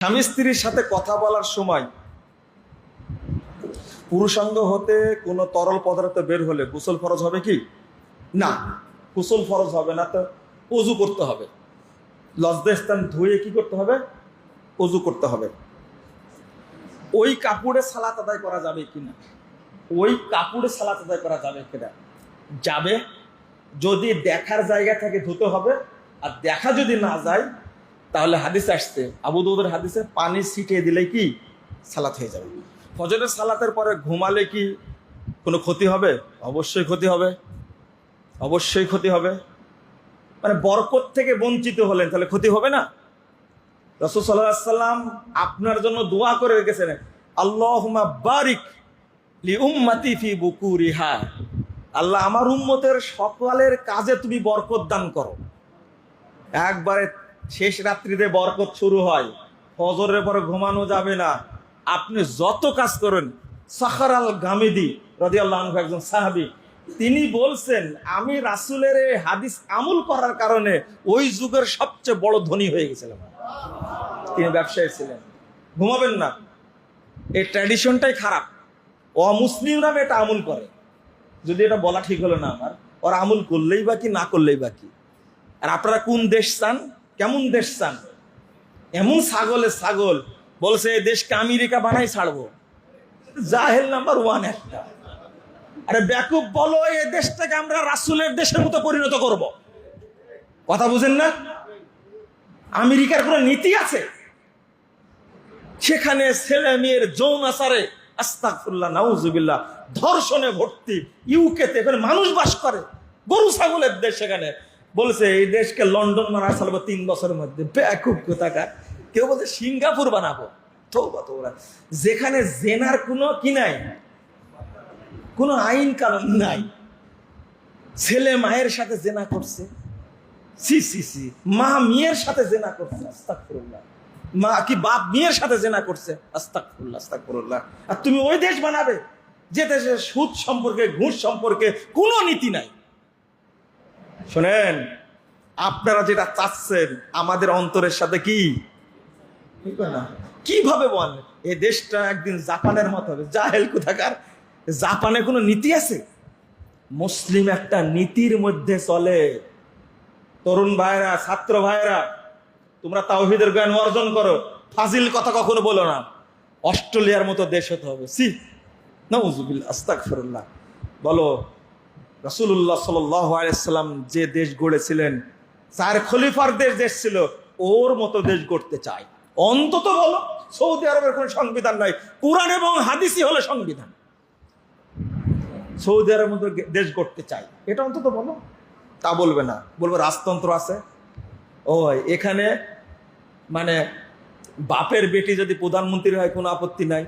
স্বামী স্ত্রীর সাথে কথা বলার সময় পুরুষাঙ্গ হতে কোনো তরল পদার্থ বের হলে গোসল ফরজ হবে কি? না, গোসল ফরজ হবে না। তো অজু করতে হবে, লজ্জাস্থান ধুয়ে কি করতে হবে? অজু করতে হবে। ওই কাপড়ে সালাত আদায় করা যাবে কিনা? ওই কাপড়ে সালাত আদায় করা যাবে কিনা? যাবে। যদি দেখার জায়গা থেকে ধুতে হবে, আর দেখা যদি না যায় তাহলে হাদিসে আসছে, আবু দাউদের হাদিসে, পানি ছিটিয়ে দিলেই কি সালাত হয়ে যাবে। ফজরের সালাতের পরে ঘুমালে কি কোনো ক্ষতি হবে? অবশ্যই ক্ষতি হবে, অবশ্যই ক্ষতি হবে। মানে বরকত থেকে বঞ্চিত হলেন, তাহলে ক্ষতি হবে না? রাসূল সাল্লাল্লাহু আলাইহি ওয়াসাল্লাম আপনার জন্য দোয়া করে রেখেছেন, আল্লাহুম্মা বারিক লি উম্মতি ফি বুকুরিহা, আল্লাহ আমার উম্মতের সকালের কাজে তুমি বরকত দান করো। একবারে শেষ রাত্রিতে বরকত শুরু হয়, ফজরের পরে ঘুমানো যাবে না। আপনি যত কাজ করেন। সাখার আল গামিদি রাদিয়াল্লাহু আনহু একজন সাহাবী, তিনি বলছেন, আমি রাসূলের এই হাদিস আমল করার কারণে ওই যুগের সবচেয়ে বড় ধনী হয়ে গেছিলাম। তিনি ব্যবসায়ী ছিলেন। ঘুমাবেন না, এই ট্র্যাডিশনটাই খারাপ। অমুসলিমরা এটা আমল করে। যদি এটা বলা ঠিক হলো না আমার, ওরা আমল করলেই বা কি, না করলেই বা কি। আর আপনারা কোন দেশ চান, কেমন দেশ চান? এমন ছাগলের ছাগল বলছে এই দেশকে আমেরিকা বানাই ছাড়বো। জাহেল নাম্বার ওয়ান একটা। আরে বেকুব বলো, এই দেশটাকে আমরা রাসূলের দেশের মতো পরিণত করব। কথা বুঝেন না? আমেরিকার কোনো নীতি আছে? সেখানে ছেলে মেয়ের যৌন আচারে আস্তাগফিরুল্লাহ নাউজুবিল্লাহ ধর্ষণে ভর্তি। ইউকেতে এখানে মানুষ বাস করে, গরু ছাগলের দেশ। সেখানে বলেছে এই দেশকে লন্ডন বানা চালাবো 3 বছরের মধ্যে। বেকুব কোথাকার। কেউ বলছে সিঙ্গাপুর বানাবো। তওবা তওবা। যেখানে জেনার কোনো কি নাই, কোনো আইন কানুন নাই। ছেলে মায়ের সাথে জেনা করছে, সি সি সি। মা মেয়ের সাথে জেনা করছে, আস্তাগফিরুল্লাহ। মা কি বাপ মেয়ের সাথে জেনা করছে, আস্তাগফিরুল্লাহ আস্তাগফিরুল্লাহ। আর তুমি ওই দেশ বানাবে যে দেশে সুদ সম্পর্কে, ঘুষ সম্পর্কে কোনো নীতি নাই। শোনেন, আপনারা যেটা চাচ্ছেন আমাদের অন্তরের সাথে কি না, কিভাবে বলেন এই দেশটা একদিন জাপানের মতো হবে? জাহেল কোথাকার। জাপানে কোনো নীতি আছে? মুসলিম একটা নীতির মধ্যে চলে। তরুণ ভাইরা, ছাত্র ভাইরা, তোমরা তাওহীদের জ্ঞান অর্জন করো, ফাজিল কথা কখনো বলো না। অস্ট্রেলিয়ার মতো দেশ হতে হবে। সি নাউজুবিল্লাহ আস্তাগফিরুল্লাহ। বলো, রাসূলুল্লাহ সাল্লাল্লাহু আলাইহি ওয়াসাল্লাম যে দেশ গড়েছিলেন, 4 খলিফার দেশ ছিল, ওর মতো দেশ গড়তে চাই। অন্তত বলো, সৌদি আরবের কোনো সংবিধান নাই, কুরআন এবং হাদিসই হলো সংবিধান। সৌদি আরবের মতো দেশ গড়তে চাই, এটা অন্তত বলো। তা বলবে না, বলবে রাজতন্ত্র আছে। ও এখানে মানে বাপের বেটি যদি প্রধানমন্ত্রী হয় কোনো আপত্তি নাই,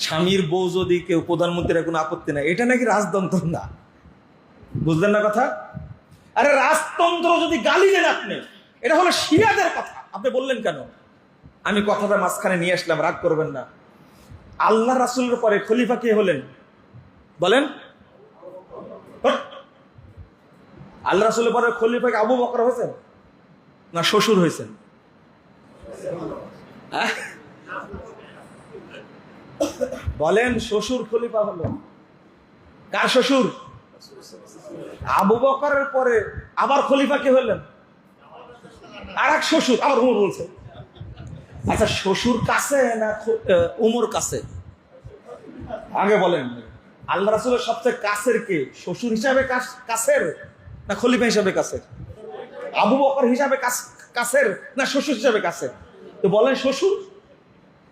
স্বামীর বউ যদি কেউ প্রধানমন্ত্রী হয় কোনো আপত্তি নাই। এটা নাকি রাজতন্ত্র না। বুঝলেন না কথা? আরে রাজতন্ত্র যদি গালি দেন আপনি, এটা হলো শিয়াদের কথা। আপনি বললেন কেন? আমি কথাটা মাঝখানে নিয়ে আসলাম, রাগ করবেন না। আল্লাহ রাসূলের পরে খলিফা কে হলেন বলেন? আল্লাহ রাসূলের পরে খলিফা কি আবু বকর হয়েছেন না শ্বশুর হয়েছেন? বলেন, শ্বশুর খলিফা হলো। কার শ্বশুর? আবু বকরের পরে আবার খলিফা কে হলেন? আর এক শ্বশুর, আবার উমর বলছে। আচ্ছা, শ্বশুর কাছে না উমর কাছে? আগে বলেন, আল্লাহ রাসূলের সবচেয়ে কাছের কে? শ্বশুর হিসাবে কাছের না খলিফা হিসাবে কাছের? আবু বকর হিসাবে কাছের না শ্বশুর হিসাবে কাছের? তো বলেন শ্বশুর।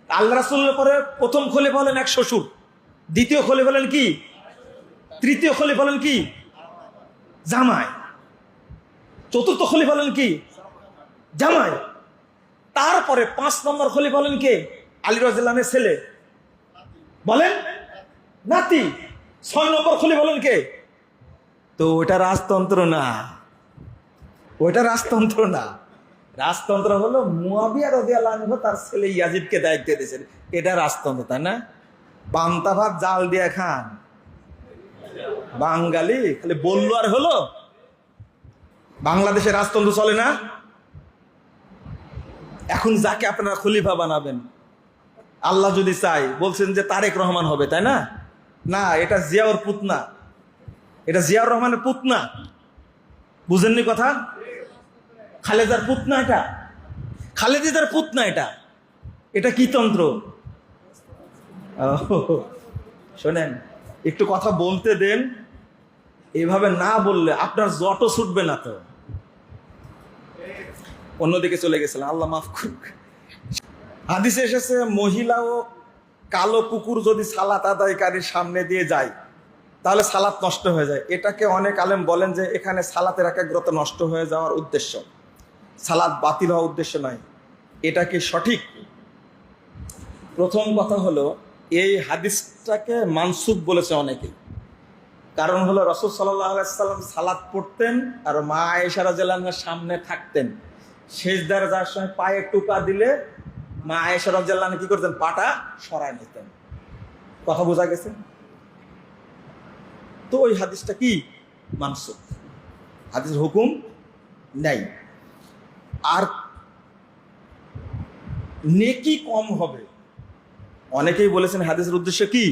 আল্লাহ রাসূলের পরে প্রথম খলিফা হলেন এক শ্বশুর, দ্বিতীয় খলিফা হলেন কি? তৃতীয় খলিফা হলেন কি? জামাই। চতুর্থ খলিফা হলেন কি? জামাই। তারপরে 5 নম্বর খলিফা হলেন কে? আলী রাদিয়াল্লাহু আনহুর ছেলে, বলেন নাতি। 6 নম্বর খলিফা হলেন কে? তো ওটা রাজতন্ত্র না, ওটা রাজতন্ত্র না। রাজতন্ত্র হলো মুয়াবিয়া রাদিয়াল্লাহু আনহু তার ছেলে ইয়াজিদকে দায়িত্ব দিয়েছেন, এটা রাজতন্ত্র, তাই না? পান্তা ভাত জাল দিয়ে খান বাঙালি, খালি বললো আর হলো। বাংলাদেশে রাজতন্ত্র চলে না। এখন যাকে আপনারা খলিফা বানাবেন, আল্লাহ যদি চাই, বলছেন যে তারেক রহমান হবে, তাই না? না, এটা জিয়াউর পুত না, এটা জিয়াউর রহমানের পুত না। বুঝেননি কথা? খালেদার পুত না, এটা খালেদিদার পুত না, এটা এটা কি তন্ত্র? শোনেন, একটু কথা বলতে দেন, এভাবে না বললে আপনার জটও ছুটবে না। তো অন্যদিকে চলে গেছিলাম, আল্লাহ মাফ করুক। হাদিসে এসেছে, মহিলা ও কালো কুকুর যদি সালাত আদায়কারীর সামনে দিয়ে যায় তাহলে সালাত নষ্ট হয়ে যায়। এটাকে অনেক আলেম বলেন যে এখানে সালাতের একাগ্রতা নষ্ট হয়ে যাওয়ার উদ্দেশ্য, সালাত বাতিল হওয়ার উদ্দেশ্য নয়। এটা কি সঠিক? প্রথম কথা হলো, এই হাদিসটাকে মানসুখ বলেছে অনেকে। কারণ হলো রাসূল সাল্লাল্লাহু আলাইহি সাল্লাম সালাত পড়তেন আর মা আয়েশা রাদিয়াল্লাহু আনহার সামনে থাকতেন। সেজদায় যাওয়ার সময় পায়ে টোকা দিলে মা আয়েশা রাদিয়াল্লাহু আনহা কি করতেন? পাটা সরায় নিতেন। কথা বোঝা গেছে? তো ওই হাদিসটা কি? মানসুখ, হাদিসের হুকুম নেই। আর নেকি কম হবে, অনেকেই বলেছেন হাদিসের উদ্দেশ্য কি?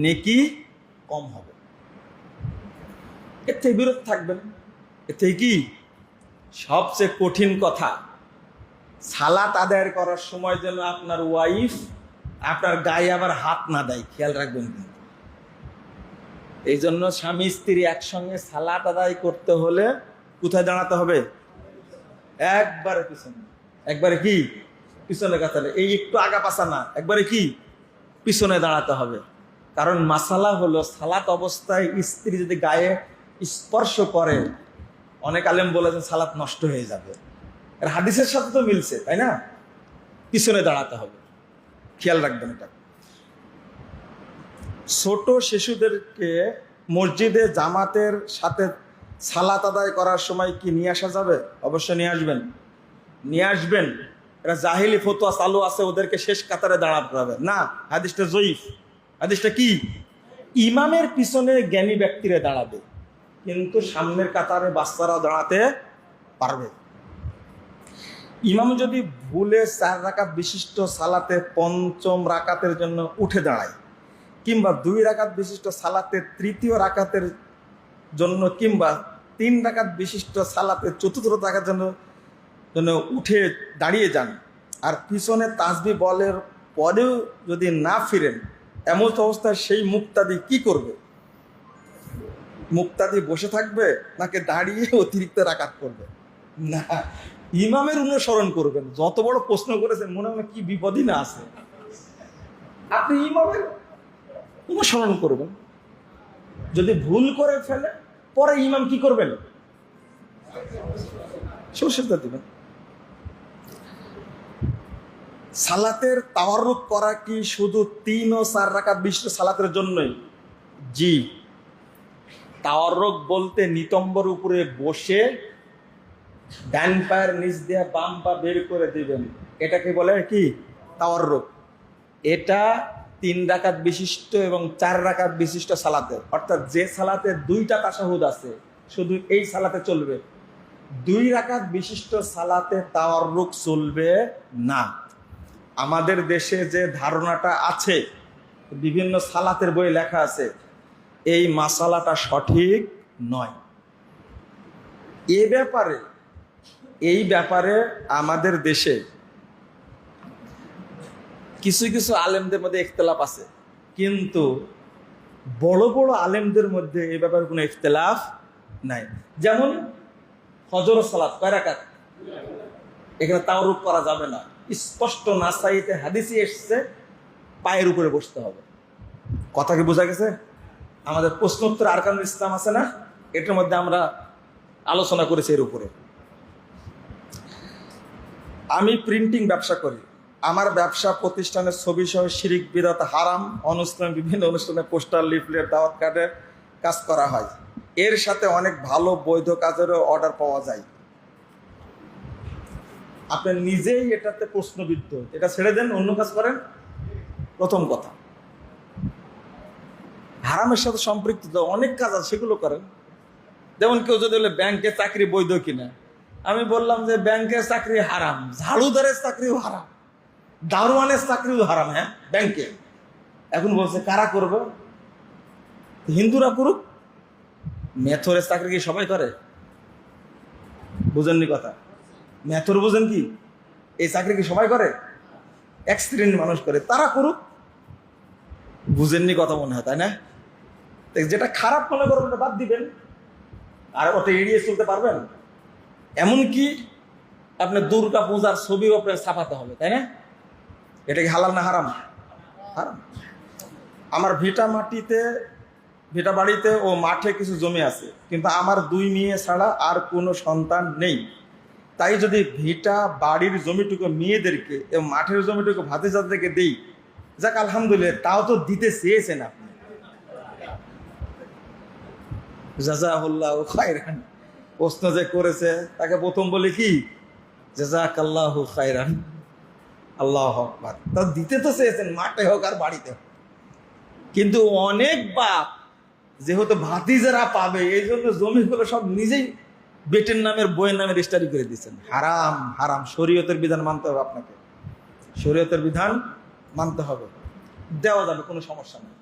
নেকি কম হবে। এর থেকে বিরত থাকবেন। এর থেকে কি? সবচেয়ে কঠিন কথা, সালাত আদায় করার সময় যেন আপনার ওয়াইফ আপনার গায়ে আবার হাত না দেয়, খেয়াল রাখবেন। এই জন্য স্বামী স্ত্রী একসঙ্গে সালাত আদায় করতে হলে কোথায় দাঁড়াতে হবে? একবারে পিছনে। একবারে কি? পিছনে কাতারে। এই একটু আগা পাছা না, একবারে কি? পিছনে দাঁড়াতে হবে। কারণ মাসালা হলো, সালাত অবস্থায় স্ত্রী যদি গায়ে স্পর্শ করে, অনেক আলেম বলেছেন সালাত নষ্ট হয়ে যাবে। আর হাদিসের সাথে তো মিলছে, তাই না? পিছনে দাঁড়াতে হবে, খেয়াল রাখবেন এটা। ছোট শিশুদেরকে মসজিদে জামাতের সাথে সালাত আদায় করার সময় কি নিয়ে আসা যাবে? অবশ্যই নিয়ে আসবেন, নিয়ে আসবেন। এটা জাহিলি ফতোয়া চালু আছে, ওদেরকে শেষ কাতারে দাঁড়াতে হবে না। হাদিসটা জয়ীফ। হাদিসটা কি? ইমামের পিছনে জ্ঞানী ব্যক্তিরা দাঁড়াবে, কিন্তু সামনের কাতারে বাচ্চারা দাঁড়াতে পারবে। ইমাম যদি ভুলে 4 রাকাত বিশিষ্ট সালাতে পঞ্চম রাকাতের জন্য উঠে দাঁড়ায়, কিংবা 2 রাকাত বিশিষ্ট সালাতে তৃতীয় রাকাতের জন্য, কিংবা 3 রাকাত বিশিষ্ট সালাতে চতুর্থ রাকাতের জন্য উঠে দাঁড়িয়ে যান, আর পিছনে তাসবিহ বলের পরেও যদি না ফিরেন, এমন অবস্থায় সেই মুক্তাদি কি করবে? মুক্তাদি বসে থাকবে নাকি দাঁড়িয়ে অতিরিক্ত রাকাত করবে? না, ইমামের অনুসরণ করবেন। যত বড় প্রশ্ন করেছেন, মনে হয় কি বিপদই না আছে। আপনি ইমামের অনুসরণ করবেন। যদি ভুল করে ফেলে, পরে ইমাম কি করবেন? সরষেটা দিবেন। সালাতের তাওয়াররুক করা কি শুধু 3 ও 4 রাকাত বিশিষ্ট সালাতের জন্যই? জি। তাওয়াররুক বলতে নিতম্বর উপরে বসে ডান পায়ের নিচ দিয়ে বাম পা বের করে দিবেন, এটাকে বলে কি? তাওয়াররুক। এটা 3 রাকাত বিশিষ্ট এবং 4 রাকাত বিশিষ্ট সালাতে, অর্থাৎ যে সালাতে 2টা তাশাহুদ আছে, শুধু এই সালাতে চলবে। 2 রাকাত বিশিষ্ট সালাতে তাওয়াররুক চলবে না। আমাদের দেশে যে ধারণাটা আছে, বিভিন্ন সালাতের বই লেখা আছে, এই মাসালাটা সঠিক নয়। এই ব্যাপারে আমাদের দেশে কিছু কিছু আলেমদের মধ্যে ইখতিলাফ আছে, কিন্তু বড় বড় আলেমদের মধ্যে এই ব্যাপারে কোনো ইখতিলাফ নাই। যেমন ফজর সালাত কয় রাকাত? এখানে তাওয়াররুক করা যাবে না। স্পষ্ট নাসাইতে হাদিসে এসছে পায়ের উপরে বসতে হবে। কথা কি বোঝা গেছে? আমাদের প্রশ্নোত্তর আরকানুল ইসলাম আছে না, এটার মধ্যে আমরা আলোচনা করেছি এর উপরে। আমি প্রিন্টিং ব্যবসা করি। আমার ব্যবসা প্রতিষ্ঠানের ছবি সহ শিরিক, বিদআত, হারাম অনুষ্ঠান, বিভিন্ন অনুষ্ঠানে পোস্টার, লিফলেট, দাওয়াত কার্ডের কাজ করা হয়। এর সাথে অনেক ভালো বৈধ কাজেরও অর্ডার পাওয়া যায়। আপনি নিজেই এটাতে প্রশ্নবিদ্ধ, এটা ছেড়ে দেন, অন্য কাজ করেন। প্রথম কথা, হারামের সাথে সম্পৃক্ত অনেক কাজ আছে, সেগুলো করেন। যেমন কেউ যদি বলে ব্যাংকে চাকরি বৈধ কিনা, আমি বললাম যে ব্যাংকের চাকরি হারাম, ঝাড়ুদারের চাকরিও হারাম, দারোয়ানের চাকরিও হারাম। হ্যাঁ, ব্যাংকে। এখন বলছে কারা করবে? হিন্দুরা করুক। মেথরের চাকরি কি সবাই করে? বুঝেননি কথা? মেথর বুঝেন কি? এই চাকরি কি সবাই করে? এক শ্রেণীর মানুষ করে, তারা করুক। বুঝেননি কথা মনে হয়, তাই না? যেটা খারাপ মনে করবেন ওটা বাদ দিবেন, আর ওটা এড়িয়ে চলতে পারবেন। এমনকি আপনার দুর্গা পূজার ছবিও আপনার ছাপাতে হবে, তাই না? এটা কি হালাল না হারাম? হারাম। আমার ভিটা বাড়িতে ও মাঠে কিছু জমি আছে, কিন্তু আমার 2 মেয়ে ছাড়া আর কোনো সন্তান নেই। তাই যদি ভিটা বাড়ির জমিটুকু মেয়েদেরকে এবং মাঠের জমিটুকু ভাতিজাদেরকে দেই, যাক আলহামদুলিল্লাহ, তাও তো দিতে চেয়েছেন আপনি। জাযাকাল্লাহু খায়রান। প্রশ্ন যে করেছে তাকে প্রথম বলি কি, জাযাকাল্লাহু খায়রান, আল্লাহু আকবার। তা দিতে তো চেয়েছেন, মাঠে হোক আর বাড়িতে হোক। কিন্তু অনেক বাপ যেহেতু ভাতিজারা পাবে এই জন্য জমিগুলো সব নিজেই বেটের নামের, বইয়ের নামে রেজিস্ট্রি করে দিচ্ছেন। হারাম, হারাম। শরীয়তের বিধান মানতে হবে আপনাকে, শরীয়তের বিধান মানতে হবে। দেওয়া যাবে, কোনো সমস্যা নেই,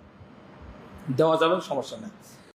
দেওয়া যাবে, সমস্যা নেই।